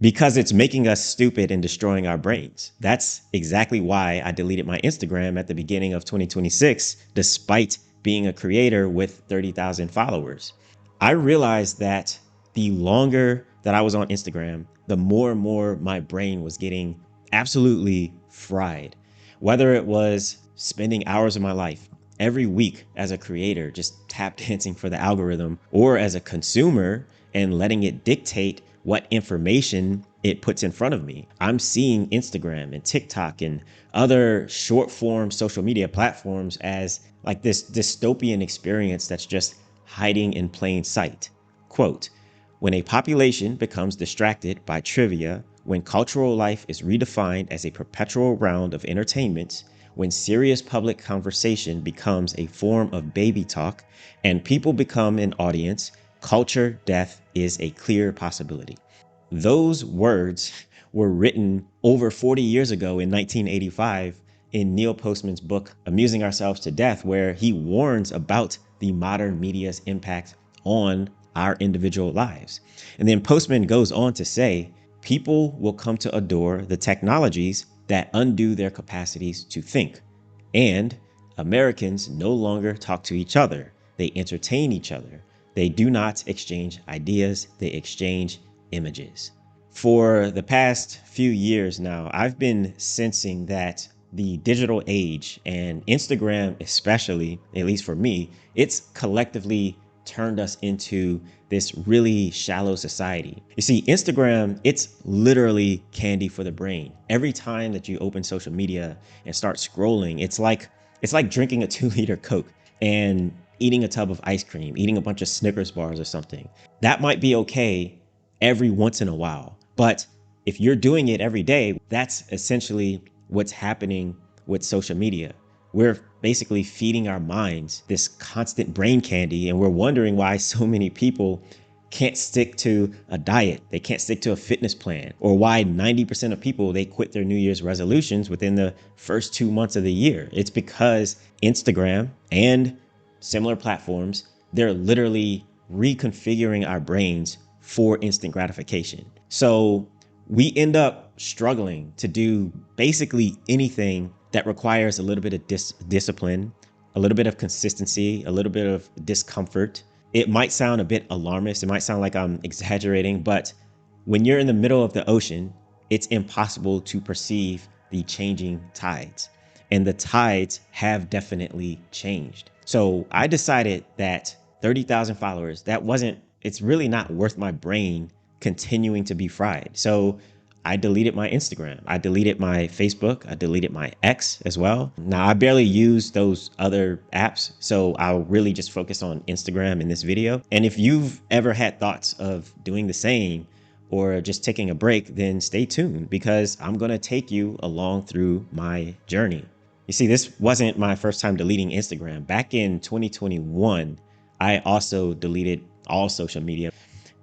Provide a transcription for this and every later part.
because it's making us stupid and destroying our brains. That's exactly why I deleted my Instagram at the beginning of 2026, despite being a creator with 30,000 followers. I realized that the longer that I was on Instagram, the more and more my brain was getting absolutely fried. Whether it was spending hours of my life every week as a creator, just tap dancing for the algorithm, or as a consumer and letting it dictate what information it puts in front of me. I'm seeing Instagram and TikTok and other short form social media platforms as like this dystopian experience that's just hiding in plain sight. Quote, when a population becomes distracted by trivia, when cultural life is redefined as a perpetual round of entertainment, when serious public conversation becomes a form of baby talk, and people become an audience, culture death is a clear possibility. Those words were written over 40 years ago in 1985 in Neil Postman's book, Amusing Ourselves to Death, where he warns about the modern media's impact on our individual lives. And then Postman goes on to say, people will come to adore the technologies that undo their capacities to think. And Americans no longer talk to each other. They entertain each other. They do not exchange ideas. They exchange images. For the past few years now, I've been sensing that the digital age, and Instagram especially, at least for me, it's collectively turned us into this really shallow society. You see, Instagram, it's literally candy for the brain. Every time that you open social media and start scrolling, it's like drinking a 2-liter Coke and eating a tub of ice cream, eating a bunch of Snickers bars or something. That might be okay every once in a while. But if you're doing it every day, that's essentially what's happening with social media. We're basically feeding our minds this constant brain candy, and we're wondering why so many people can't stick to a diet. They can't stick to a fitness plan, or why 90% of people, they quit their New Year's resolutions within the first 2 months of the year. It's because Instagram and similar platforms, they're literally reconfiguring our brains for instant gratification. So we end up struggling to do basically anything that requires a little bit of discipline, a little bit of consistency, a little bit of discomfort. It might sound a bit alarmist. It might sound like I'm exaggerating, but when you're in the middle of the ocean, it's impossible to perceive the changing tides. And the tides have definitely changed. So I decided that 30,000 followers, it's really not worth my brain continuing to be fried. So I deleted my Instagram. I deleted my Facebook. I deleted my X as well. Now, I barely use those other apps, so I'll really just focus on Instagram in this video. And if you've ever had thoughts of doing the same or just taking a break, then stay tuned because I'm going to take you along through my journey. You see, this wasn't my first time deleting Instagram. Back in 2021, I also deleted all social media.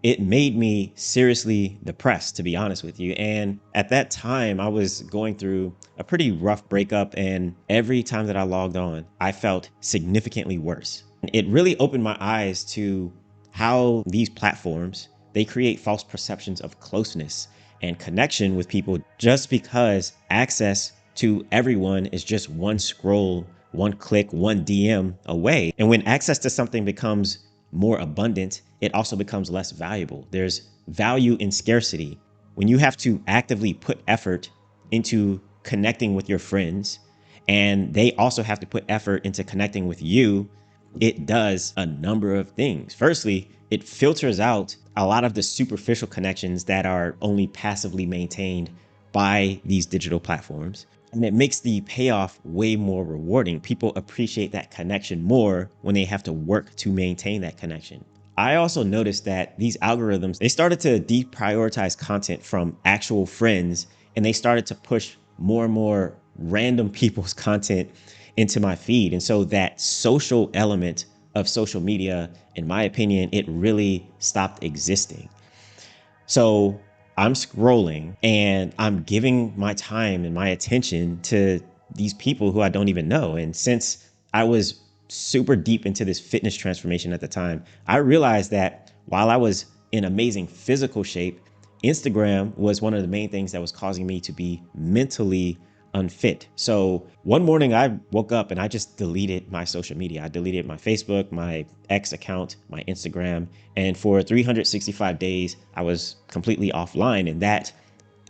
It made me seriously depressed, to be honest with you. And at that time, I was going through a pretty rough breakup. And every time that I logged on, I felt significantly worse. It really opened my eyes to how these platforms, they create false perceptions of closeness and connection with people just because access to everyone is just one scroll, one click, one DM away. And when access to something becomes more abundant, it also becomes less valuable. There's value in scarcity. When you have to actively put effort into connecting with your friends, and they also have to put effort into connecting with you, it does a number of things. Firstly, it filters out a lot of the superficial connections that are only passively maintained by these digital platforms. And it makes the payoff way more rewarding. People appreciate that connection more when they have to work to maintain that connection. I also noticed that these algorithms, they started to deprioritize content from actual friends, and they started to push more and more random people's content into my feed. And so that social element of social media, in my opinion, it really stopped existing. So I'm scrolling and I'm giving my time and my attention to these people who I don't even know. And since I was super deep into this fitness transformation at the time, I realized that while I was in amazing physical shape, Instagram was one of the main things that was causing me to be mentally unfit. So one morning I woke up and I just deleted my social media. I deleted my Facebook, my X account, my Instagram. And for 365 days, I was completely offline. And that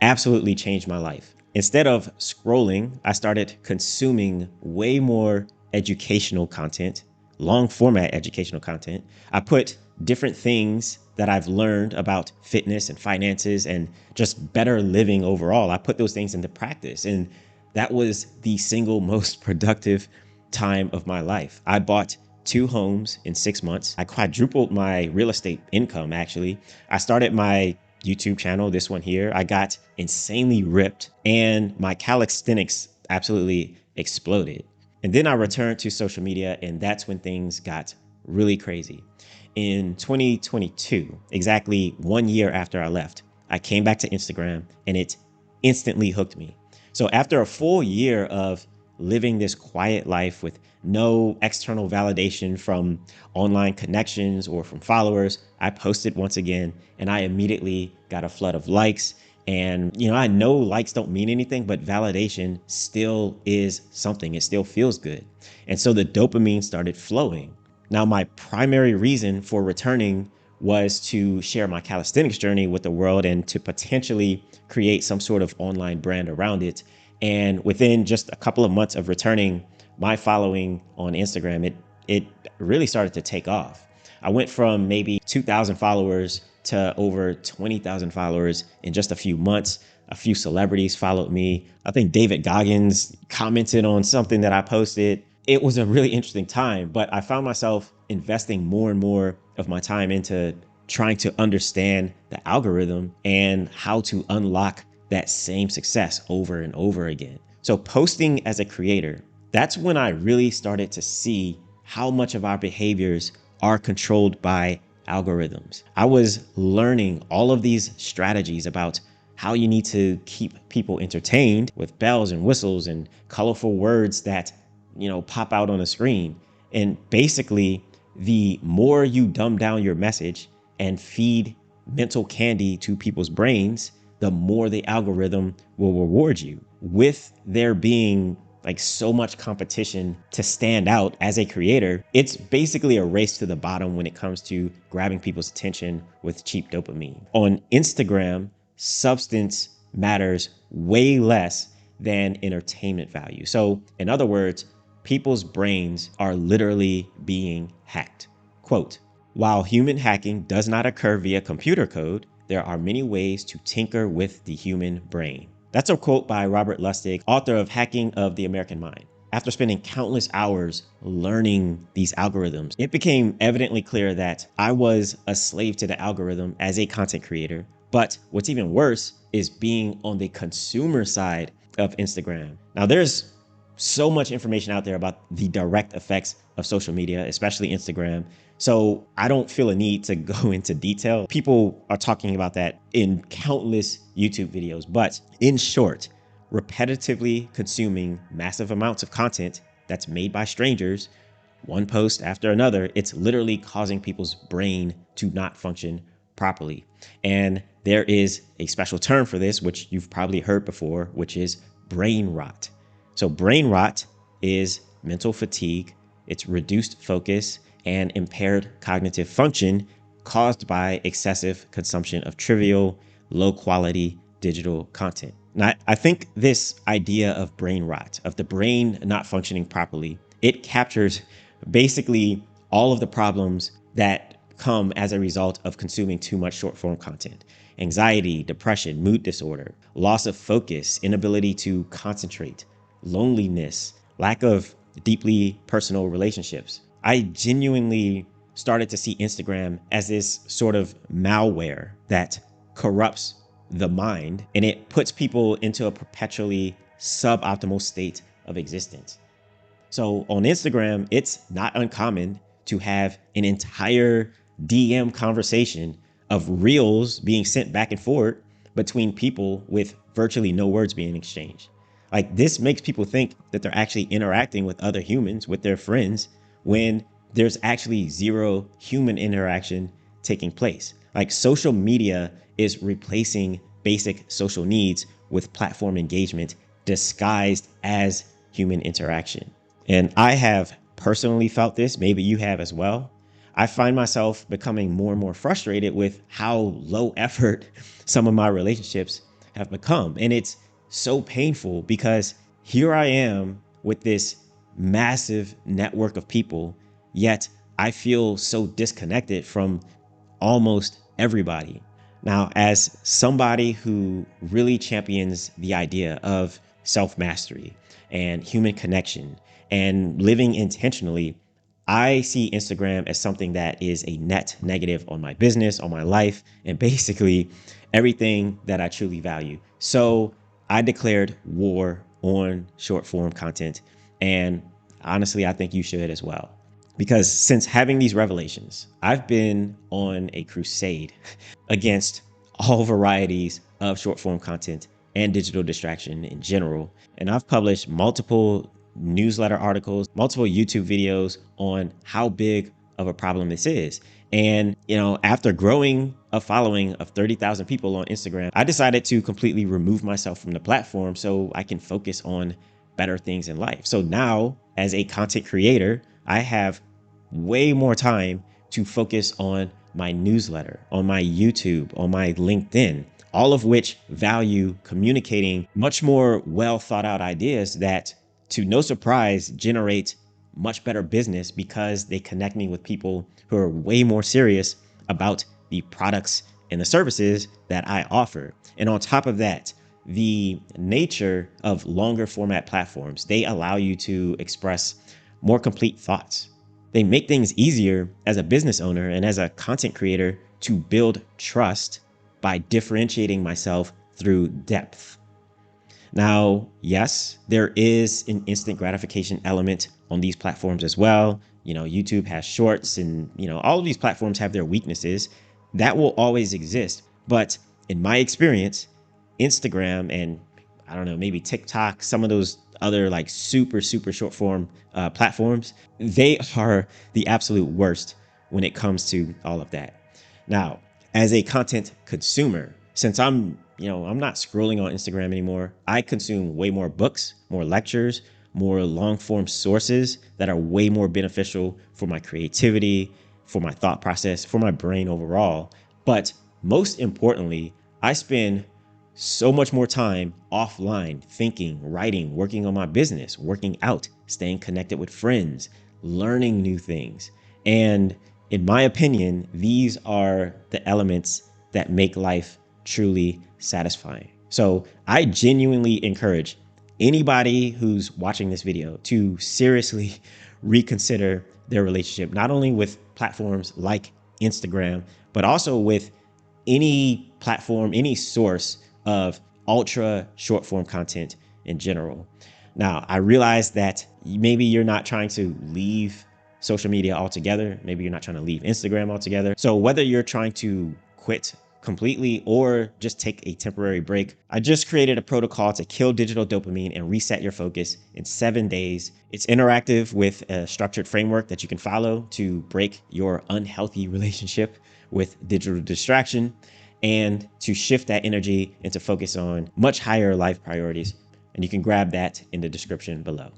absolutely changed my life. Instead of scrolling, I started consuming way more educational content, long format educational content. I put different things that I've learned about fitness and finances and just better living overall. I put those things into practice. And that was the single most productive time of my life. I bought 2 homes in 6 months. I quadrupled my real estate income, actually. I started my YouTube channel, this one here. I got insanely ripped and my calisthenics absolutely exploded. And then I returned to social media, and that's when things got really crazy. In 2022, exactly 1 year after I left, I came back to Instagram and it instantly hooked me. So after a full year of living this quiet life with no external validation from online connections or from followers, I posted once again and I immediately got a flood of likes. And, I know likes don't mean anything, but validation still is something. It still feels good. And so the dopamine started flowing. Now, my primary reason for returning was to share my calisthenics journey with the world and to potentially create some sort of online brand around it. And within just a couple of months of returning, my following on Instagram, it really started to take off. I went from maybe 2,000 followers to over 20,000 followers in just a few months. A few celebrities followed me. I think David Goggins commented on something that I posted. It was a really interesting time, but I found myself investing more and more of my time into trying to understand the algorithm and how to unlock that same success over and over again. So posting as a creator, that's when I really started to see how much of our behaviors are controlled by algorithms. I was learning all of these strategies about how you need to keep people entertained with bells and whistles and colorful words that, pop out on a screen. And basically, the more you dumb down your message and feed mental candy to people's brains, the more the algorithm will reward you. With there being like so much competition to stand out as a creator, it's basically a race to the bottom when it comes to grabbing people's attention with cheap dopamine. On Instagram, substance matters way less than entertainment value. So in other words, people's brains are literally being hacked. Quote, while human hacking does not occur via computer code, there are many ways to tinker with the human brain. That's a quote by Robert Lustig, author of Hacking of the American Mind. After spending countless hours learning these algorithms, it became evidently clear that I was a slave to the algorithm as a content creator. But what's even worse is being on the consumer side of Instagram. Now, there's so much information out there about the direct effects of social media, especially Instagram. So I don't feel a need to go into detail. People are talking about that in countless YouTube videos. But in short, repetitively consuming massive amounts of content that's made by strangers, one post after another, it's literally causing people's brain to not function properly. And there is a special term for this, which you've probably heard before, which is brain rot. So brain rot is mental fatigue, it's reduced focus and impaired cognitive function caused by excessive consumption of trivial, low quality digital content. Now, I think this idea of brain rot, of the brain not functioning properly, it captures basically all of the problems that come as a result of consuming too much short form content. Anxiety, depression, mood disorder, loss of focus, inability to concentrate, loneliness, lack of deeply personal relationships. I genuinely started to see Instagram as this sort of malware that corrupts the mind and it puts people into a perpetually suboptimal state of existence. So on Instagram, it's not uncommon to have an entire DM conversation of reels being sent back and forth between people with virtually no words being exchanged. Like, this makes people think that they're actually interacting with other humans, with their friends, when there's actually zero human interaction taking place. Like social media is replacing basic social needs with platform engagement disguised as human interaction. And I have personally felt this, maybe you have as well. I find myself becoming more and more frustrated with how low effort some of my relationships have become. And it's so painful because here I am with this massive network of people, yet I feel so disconnected from almost everybody. Now, as somebody who really champions the idea of self mastery and human connection and living intentionally, I see Instagram as something that is a net negative on my business, on my life, and basically everything that I truly value. So I declared war on short form content. And honestly, I think you should as well. Because since having these revelations, I've been on a crusade against all varieties of short form content and digital distraction in general. And I've published multiple newsletter articles, multiple YouTube videos on how big of a problem this is. And, after growing a following of 30,000 people on Instagram, I decided to completely remove myself from the platform so I can focus on better things in life. So now, as a content creator, I have way more time to focus on my newsletter, on my YouTube, on my LinkedIn, all of which value communicating much more well thought out ideas that, to no surprise, generate much better business because they connect me with people who are way more serious about the products and the services that I offer. And on top of that, the nature of longer format platforms, they allow you to express more complete thoughts. They make things easier as a business owner and as a content creator to build trust by differentiating myself through depth. Now, yes, there is an instant gratification element on these platforms as well. YouTube has shorts and, all of these platforms have their weaknesses. That will always exist. But in my experience, Instagram and I don't know, maybe TikTok, some of those other like super, super short form platforms, they are the absolute worst when it comes to all of that. Now, as a content consumer, since I'm not scrolling on Instagram anymore, I consume way more books, more lectures, more long form sources that are way more beneficial for my creativity, for my thought process, for my brain overall. But most importantly, I spend so much more time offline, thinking, writing, working on my business, working out, staying connected with friends, learning new things. And in my opinion, these are the elements that make life truly satisfying. So I genuinely encourage anybody who's watching this video to seriously reconsider their relationship, not only with platforms like Instagram, but also with any platform, any source of ultra short form content in general. Now, I realize that maybe you're not trying to leave social media altogether. Maybe you're not trying to leave Instagram altogether. So whether you're trying to quit completely or just take a temporary break, I just created a protocol to kill digital dopamine and reset your focus in 7 days. It's interactive with a structured framework that you can follow to break your unhealthy relationship with digital distraction and to shift that energy into focus on much higher life priorities. And you can grab that in the description below.